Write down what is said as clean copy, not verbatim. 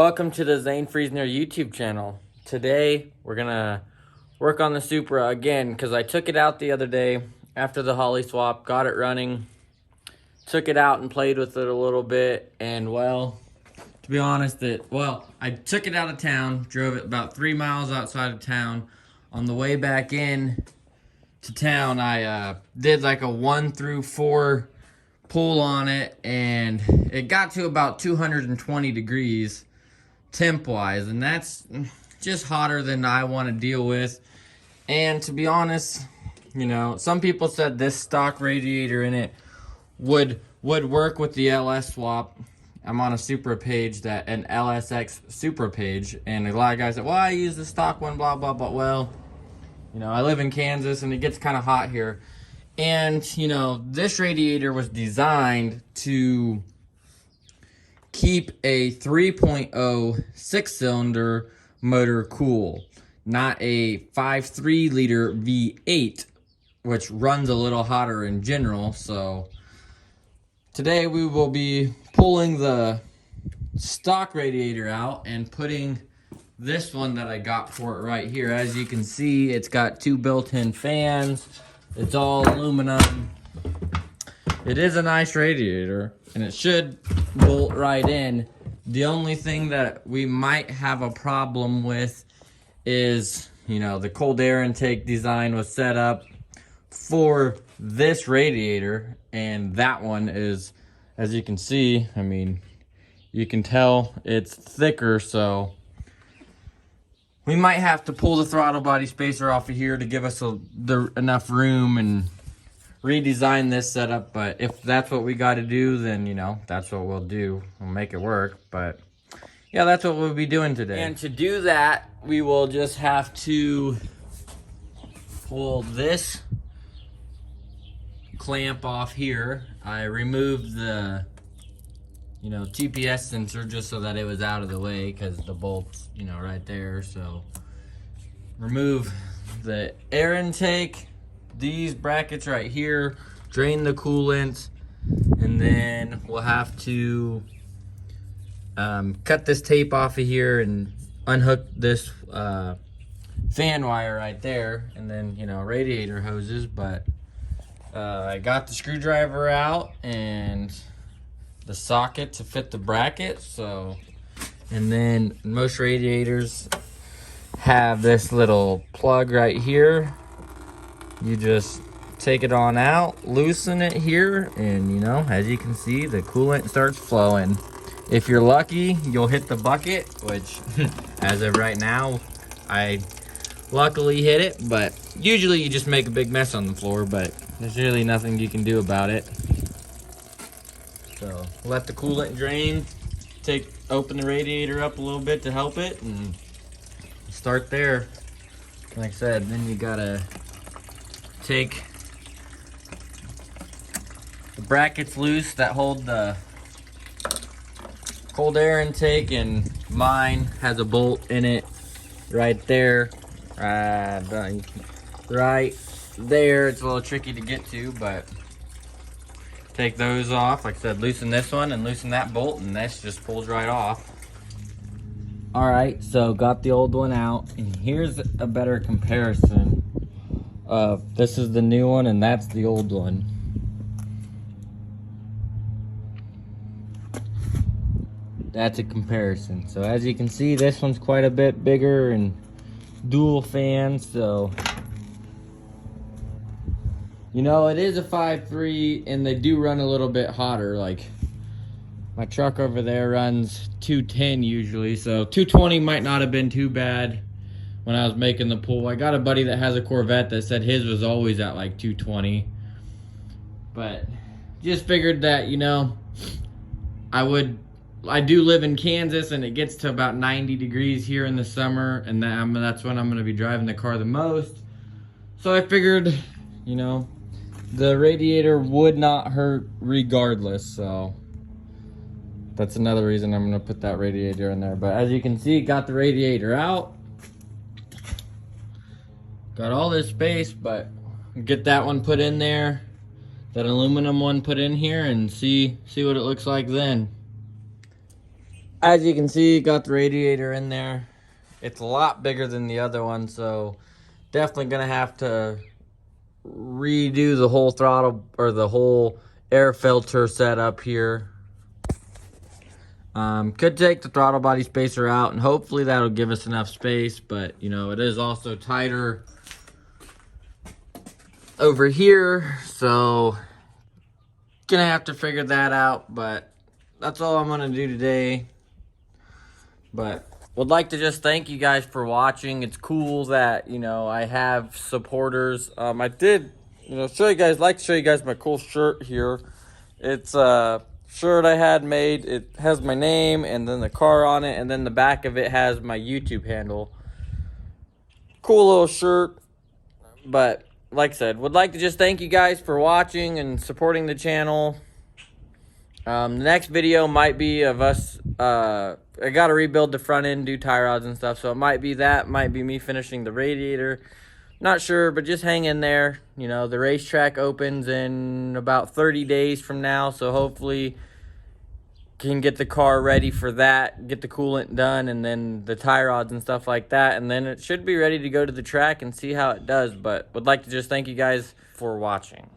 Welcome to the Zane Friesner YouTube channel. Today we're gonna work on the Supra again because I took it out the other day after the Holley swap, got it running, took it out and played with it a little bit, and well, to be honest, I took it out of town, drove it about 3 miles outside of town. On the way back in to town, I did like a 1 through 4 pull on it, and it got to about 220 degrees temp wise, and that's just hotter than I want to deal with. And to be honest, you know, some people said this stock radiator in it would work with the LS swap. I'm on a Supra page, an LSX Supra page, and a lot of guys said, well, I use the stock one, blah blah blah. Well, you know, I live in Kansas and it gets kind of hot here, and you know, this radiator was designed to keep a 3.0 6-cylinder motor cool, not a 5.3 liter V8, which runs a little hotter in general. So today we will be pulling the stock radiator out and putting this one that I got for it right here. As you can see, it's got 2 built-in fans. It's all aluminum. It is a nice radiator, and it should bolt right in. The only thing that we might have a problem with is, you know, the cold air intake design was set up for this radiator, and that one is, as you can see, I mean, you can tell it's thicker, so we might have to pull the throttle body spacer off of here to give us enough room and redesign this setup. But if that's what we got to do, then you know, that's what we'll do. We'll make it work. But yeah, that's what we'll be doing today. And to do that, we will just have to pull this clamp off here. I removed the, you know, TPS sensor just so that it was out of the way, because the bolt's, you know, right there. So remove the air intake, these brackets right here, drain the coolant, and then we'll have to cut this tape off of here and unhook this fan wire right there, and then, you know, radiator hoses. But I got the screwdriver out and the socket to fit the bracket. So, and then most radiators have this little plug right here. You just take it on out, loosen it here, and you know, as you can see, the coolant starts flowing. If you're lucky, you'll hit the bucket, which as of right now, I luckily hit it, but usually you just make a big mess on the floor, but there's really nothing you can do about it. So let the coolant drain, open the radiator up a little bit to help it, and start there. Like I said, then you gotta take the brackets loose that hold the cold air intake, and mine has a bolt in it right there. Right there. It's a little tricky to get to, but take those off. Like I said, loosen this one and loosen that bolt, and this just pulls right off. Alright, so got the old one out, and here's a better comparison. This is the new one and that's the old one. That's a comparison. So as you can see, this one's quite a bit bigger and dual fans. So, you know, it is a 5.3 and they do run a little bit hotter. Like my truck over there runs 210 usually, so 220 might not have been too bad when I was making the pull. I got a buddy that has a Corvette that said his was always at like 220. But just figured that, you know, I do live in Kansas and it gets to about 90 degrees here in the summer, and that's when I'm going to be driving the car the most. So I figured, you know, the radiator would not hurt regardless. So that's another reason I'm going to put that radiator in there. But as you can see, got the radiator out. Got all this space, but get that one put in there, that aluminum one put in here, and see what it looks like then. As you can see, got the radiator in there. It's a lot bigger than the other one, so definitely gonna have to redo the whole throttle or the whole air filter setup here. Could take the throttle body spacer out, and hopefully that'll give us enough space, but you know, it is also tighter over here, so gonna have to figure that out. But that's all I'm gonna do today. But would like to just thank you guys for watching. It's cool that, you know, I have supporters. I did, you know, show you guys my cool shirt here. It's a shirt I had made. It has my name and then the car on it, and then the back of it has my YouTube handle. Cool little shirt. But like I said, would like to just thank you guys for watching and supporting the channel. The next video might be of us, I got to rebuild the front end, do tie rods and stuff, so it might be that, might be me finishing the radiator. Not sure, but just hang in there. You know, the racetrack opens in about 30 days from now, so hopefully can get the car ready for that, get the coolant done, and then the tie rods and stuff like that, and then it should be ready to go to the track and see how it does. But would like to just thank you guys for watching.